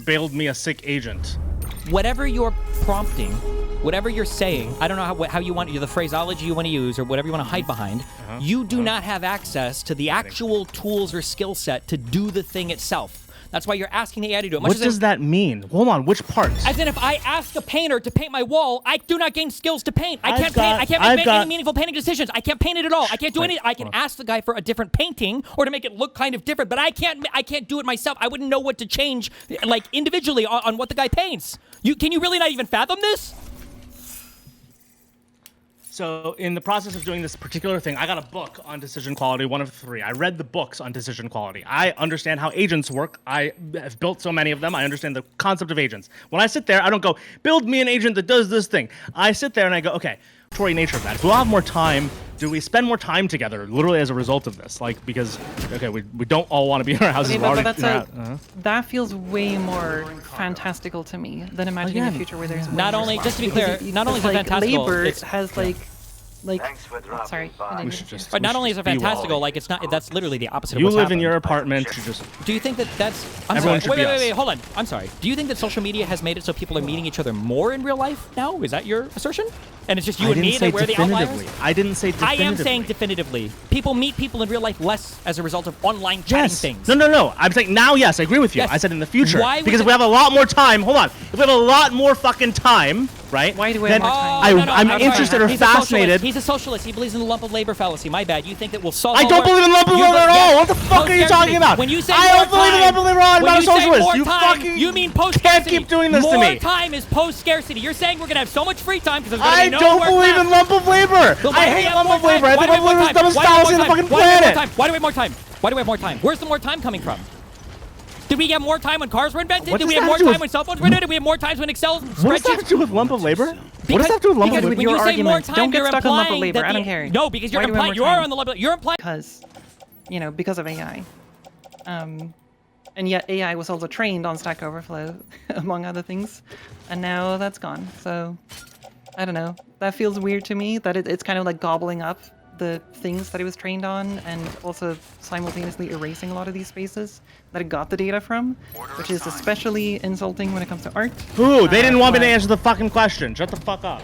bailed me a sick agent. Whatever you're prompting, whatever you're saying, I don't know how you want the phraseology you want to use or whatever you want to hide behind, you do not have access to the actual tools or skill set to do the thing itself. That's why you're asking the AI to do it. What does that mean? Hold on, which parts? As in, if I ask a painter to paint my wall, I do not gain skills to paint. I can't paint. I can't make any meaningful painting decisions. I can't paint it at all. I can't do anything. I can ask the guy for a different painting or to make it look kind of different, but I can't do it myself. I wouldn't know what to change, like individually, on what the guy paints. Can you really not even fathom this? So in the process of doing this particular thing, I got a book on decision quality, 1 of 3. I read the books on decision quality. I understand how agents work. I have built so many of them. I understand the concept of agents. When I sit there, I don't go, build me an agent that does this thing. I sit there and I go, okay, Tory nature of that. If we'll have more time, do we spend more time together, literally as a result of this? Like, because, okay, we don't all want to be in our houses. Okay, but that feels way more fantastical to me than imagining a future where there's not only, just to be clear, not only is it fantastical, labor has sorry. But not only is it fantastical, like it's not. That's literally the opposite. You of what's live happened. in your apartment. You just. Do you think that that's? I'm sorry. Wait. Hold on. I'm sorry. Do you think that social media has made it so people are meeting each other more in real life now? Is that your assertion? And it's just you and me that we're the outliers? I didn't say definitively. I am saying definitively. People meet people in real life less as a result of online chatting things. No. I'm saying now, yes, I agree with you. Yes. I said in the future. Because if we have a lot more time, hold on. If we have a lot more fucking time, right? Why do we have more time? I'm interested or fascinated. He's a socialist. He believes in the lump of labor fallacy. My bad. You think that we'll solve I don't believe in lump of labor at all. What the fuck are you talking about? When you say I don't believe in lump of labor at all. I'm not a socialist. You fucking you mean post-scarcity. Can't keep doing this to me. More time is post-scarcity. You're saying we're going to have so much free time because there's I don't believe in lump of labor. I hate lump of labor. I think lump of labor is the dumbest fallacy on the fucking planet. Why do we have more time? Why do we have more time? Where's the more time coming from? Did we get more time when cars were invented? Did we have more time when cell phones were invented? Did we have more times when Excel spreadsheets? What does that have to do with lump of labor? What does that have to do with lump of labor? When you say more time, don't get stuck on lump of labor. I don't care. No, because you're implying you are on the lump. You're implying because, because of AI. And yet AI was also trained on Stack Overflow, among other things, and now that's gone. So, I don't know. That feels weird to me. That it's kind of like gobbling up the things that it was trained on, and also simultaneously erasing a lot of these spaces that it got the data from, which is especially insulting when it comes to art. Ooh, they didn't want me to answer the fucking question. Shut the fuck up.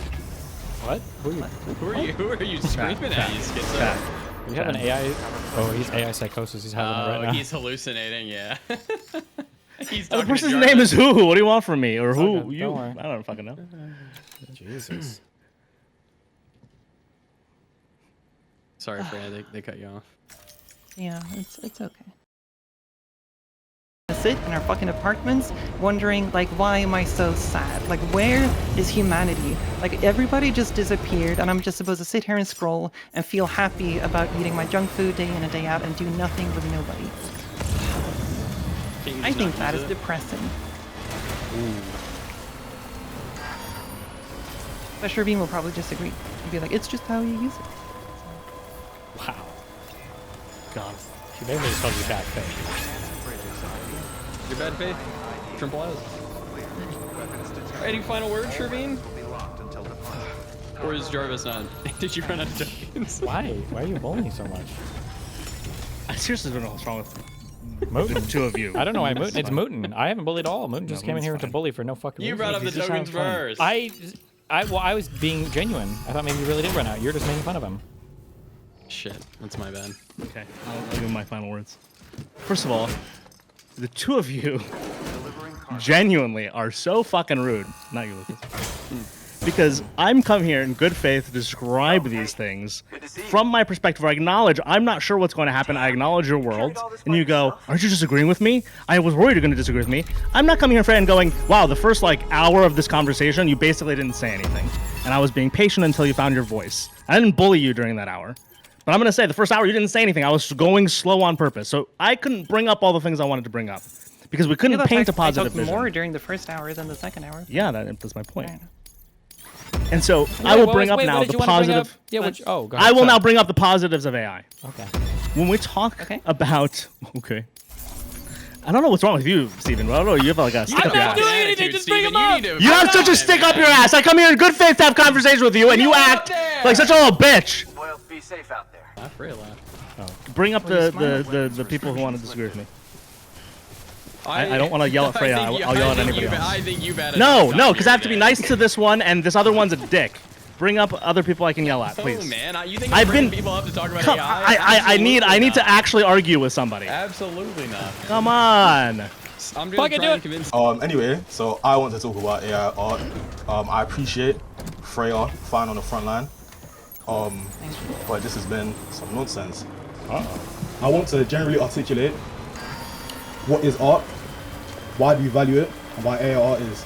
What? Who are you screaming at, you schizo? You have an AI. Oh, he's AI psychosis. He's having it right now. He's hallucinating. Yeah. He's the person's name is who? What do you want from me? Or who? Okay, you? I don't fucking know. Jesus. Sorry, Fran. They cut you off. Yeah, it's okay. Sit in our fucking apartments wondering, like, why am I so sad? Like, where is humanity? Like, everybody just disappeared and I'm just supposed to sit here and scroll and feel happy about eating my junk food day in and day out and do nothing with nobody. I think that is depressing. But Sherveen will probably disagree and be like, it's just how you use it. Wow. God. She made me supposed to be bad faith. Your bad faith? Triple S. Any final words, Sherveen? Or is Jarvis not? Did you run out of tokens? Why? Why are you bullying so much? I seriously don't know what's wrong with Mootin. the two of you. I don't know why Mootin. It's Mootin. I haven't bullied at all. Mootin just came in here to bully for no fucking reason. You brought up the tokens first. Well, I was being genuine. I thought maybe you really did run out. You're just making fun of him. Shit, that's my bad. Okay, I'll give my final words. First of all, the two of you genuinely are so fucking rude. Not you, Lucas. Because I'm come here in good faith to describe these things from my perspective. I acknowledge I'm not sure what's going to happen. I acknowledge your world. And you go, aren't you disagreeing with me? I was worried you're going to disagree with me. I'm not coming here, Fran, going, wow, the first hour of this conversation, you basically didn't say anything. And I was being patient until you found your voice. I didn't bully you during that hour. But I'm going to say, the first hour, you didn't say anything. I was going slow on purpose. So I couldn't bring up all the things I wanted to bring up. Because we couldn't paint a positive vision. I talked more during the first hour than the second hour. Yeah, that's my point. And so I will bring up now the positive. Go ahead. I will now bring up the positives of AI. Okay. When we talk about... Okay. I don't know what's wrong with you, Steven. I don't know. You have like a stick up your ass. I'm not doing anything. Just bring him up. You have such a stick up your ass. I come here in good faith to have conversation with you, and you act like such a little bitch. Well, be safe out there. Not for real. Bring up the people who want to disagree with me. I don't want to yell at Freya. I'll yell at anybody else. I think you better. No, because I have to be nice to this one, and this other one's a dick. Bring up other people I can yell at, please. Oh man, you think I'm bringing people up to talk about AI? I need to actually argue with somebody. Absolutely not. Come on. I'm gonna try and convince. Anyway, so I want to talk about AI art. I appreciate Freya fine on the front line. But this has been some nonsense. I want to generally articulate what is art, why do we value it, and why AI art is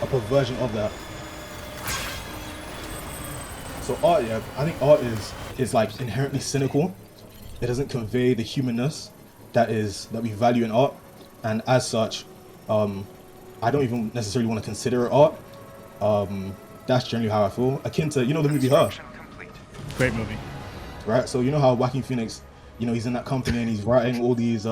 a perversion of that. So art, yeah, I think art is like inherently cynical. It doesn't convey the humanness that we value in art, and as such, I don't even necessarily want to consider it art. That's generally how I feel. Akin to, you know, the movie Her. Great movie. Right, so you know how Joaquin Phoenix, you know, he's in that company and he's writing all these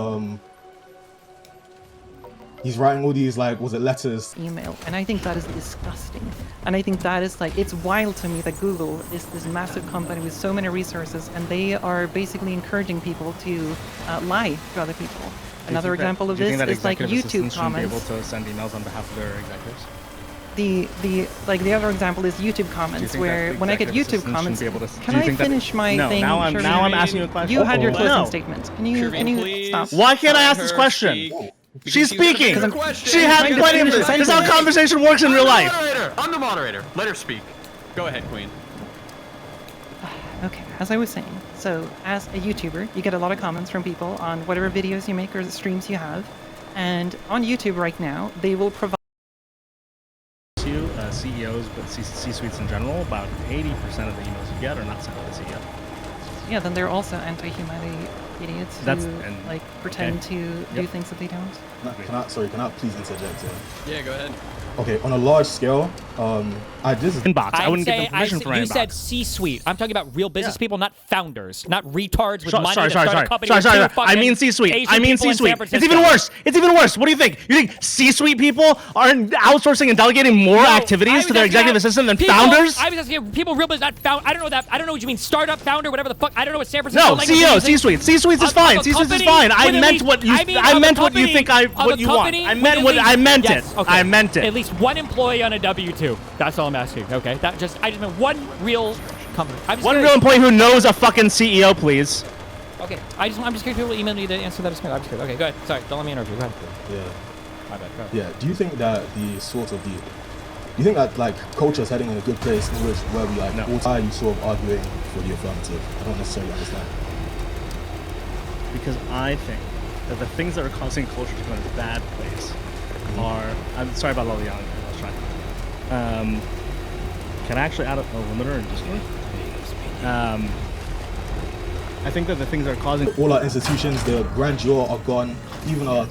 like, was it letters? Email, and I think that is disgusting. And I think that is like, it's wild to me that Google is this massive company with so many resources, and they are basically encouraging people to lie to other people. Another example of this is like YouTube comments. Be able to send emails on behalf of their executives. The other example is YouTube comments, where when I get YouTube comments, can I finish my thing? Now I'm asking you a question. You had your closing statement. Can you stop? Why can't I ask this question? She's speaking. She had plenty of. This is how conversation works in real life. I'm the moderator. Let her speak. Go ahead, Queen. Okay, as I was saying, so as a YouTuber, you get a lot of comments from people on whatever videos you make or the streams you have, and on YouTube right now, they will provide CEOs, but C-suites in general, about 80% of the emails you get are not sent to the CEO. Yeah, then they're also anti-humanity idiots who like pretend to do things that they don't. Can I please interject here? Yeah, go ahead. Okay, on a large scale, this is inbox. I wouldn't give them permission for you inbox. said C-suite. I'm talking about real business people, not founders, not retards with money sorry. to start a company. Sorry. I mean C-suite. I mean C-suite. It's even worse. It's even worse. What do you think? You think C-suite people are outsourcing and delegating more activities to their executive assistant than founders? I was asking people real business, not found. I don't know that. I don't know what you mean. Startup, founder, whatever the fuck. I don't know what San Francisco. No, CEO, C-suite. C-suite is fine. C-suite is fine. I meant what you think what you want. I meant it. I meant it. At least one employee on a W-2. That's all I'm asking. Okay, I just meant one real company. One real employee who knows a fucking CEO, please. Okay, I'm just curious. People email me to answer that. I'm just curious. Okay, go ahead. Sorry, don't let me interrupt you. Go ahead. Yeah. My bad. Go ahead. Yeah. Do you think that do you think that like culture is heading in a good place in which where we like all time sort of arguing for the affirmative? I don't necessarily understand. Because I think that the things that are causing culture to go in a bad place are. I'm sorry about all the yelling. Let's try. Can I actually add a limiter in Discord? I think that the things that are causing all our institutions, the grandeur are gone. Even our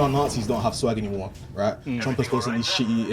Nazis don't have swag anymore, right? Trump is posting these shitty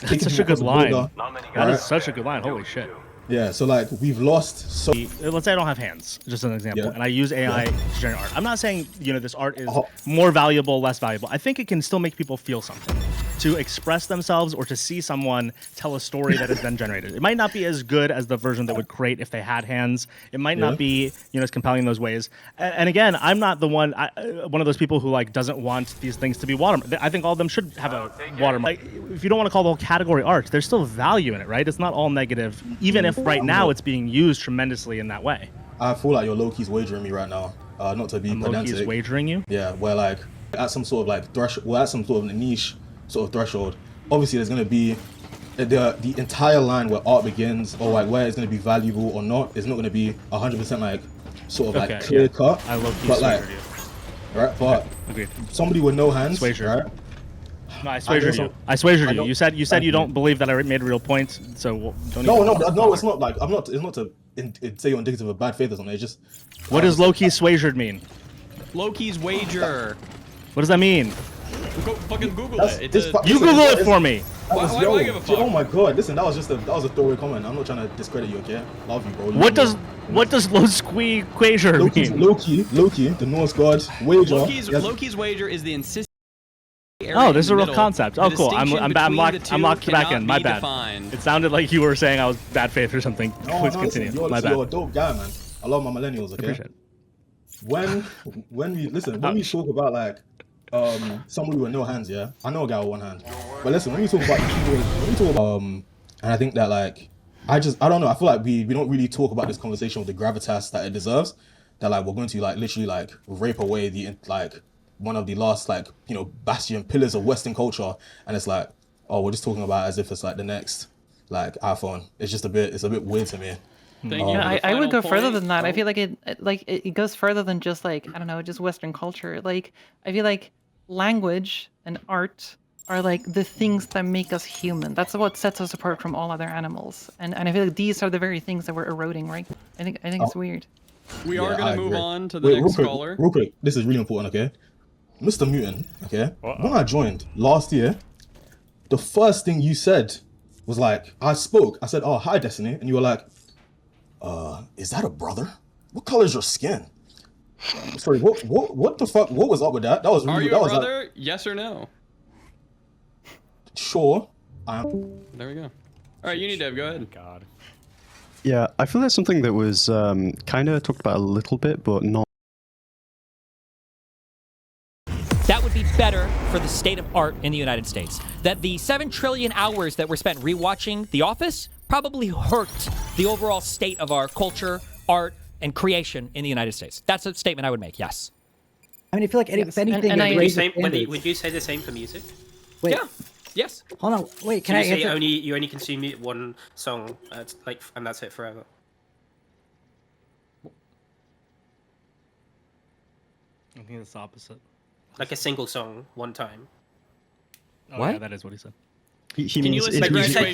That's such a good line. That is right? such a good line. Holy shit. Yeah, so like we've lost so. Let's say I don't have hands, just an example, and I use AI to generate art. I'm not saying this art is Oh. more valuable, less valuable. I think it can still make people feel something, to express themselves or to see someone tell a story that has been generated. It might not be as good as the version that would create if they had hands. It might not be as compelling in those ways. And again, I'm not the one of those people who like doesn't want these things to be watermarked. I think all of them should have a watermark. If you don't want to call the whole category art, there's still value in it, right? It's not all negative, even if right now it's being used tremendously in that way. I feel like you're low-key's wagering me right now. Not to be pedantic. Low-key's wagering you? Yeah, where like at some sort of like at some sort of niche sort of threshold, obviously there's gonna be the entire line where art begins or like where it's gonna be valuable or not. It's not gonna be 100% like sort of like clear cut. I low-key but like, you. right? But agreed. somebody with no hands, Right? No, I swagered you. You said you don't believe that I made a real point, so don't. No, it's not like I'm not. It's not to say you're indicative of bad faith or something. It's just. What does low-key swagered mean? Low-key's wager. What does that mean? Go fucking Google it. You Google it for me. Why do I give a fuck? Oh my god! Listen, that was a throwaway comment. I'm not trying to discredit you, okay? Love you, bro. What does low-key wager mean? Loki, the Norse god wager. Loki's wager is the insistence. Oh, this is a real concept. Oh, cool. I'm locked back in. My bad. Defined. It sounded like you were saying I was bad faith or something. Please continue. My bad. You're a dope guy, man. I love my millennials. Okay. I appreciate it. When we talk about like somebody with no hands, yeah. I know a guy with one hand. But listen, when you talk about and I think that like I don't know. I feel like we don't really talk about this conversation with the gravitas that it deserves. That like we're going to like literally like rape away the like one of the last like bastion pillars of Western culture, and it's like we're just talking about it as if it's like the next like iPhone. It's a bit weird to me. Thank you. I would go further than that. I feel like it goes further than just like I don't know, just Western culture. Like I feel like language and art are like the things that make us human. That's what sets us apart from all other animals. And I feel like these are the very things that we're eroding, right? I think it's weird. We are I gonna move agree. on to the Wait, next caller. Real quick, this is really important, okay? Mr. Mutant, okay? When I joined last year, the first thing you said was like, I said, oh, hi, Destiny. And you were like, is that a brother? What color is your skin? Sorry, what the fuck? What was up with that? That was Are really, you that a was brother? like, Yes or no? sure. I am. There we go. All right, Unidev, go ahead. God. Yeah, I feel that's something that was kind of talked about a little bit, but not. That would be better for the state of art in the United States. That the 7 trillion hours that were spent rewatching The Office probably hurt the overall state of our culture, art, and creation in the United States. That's a statement I would make, yes. I mean, I feel like if anything, and it I- raises Would standards. you say the same for music? Wait, Yeah, yes. hold on. Wait, can So I you say answer? you only consume one song, and that's it forever. I think it's the opposite. Like a single song, one time. Oh, What? yeah, that is what he said. He Can you means listen if to you- you said- graduation?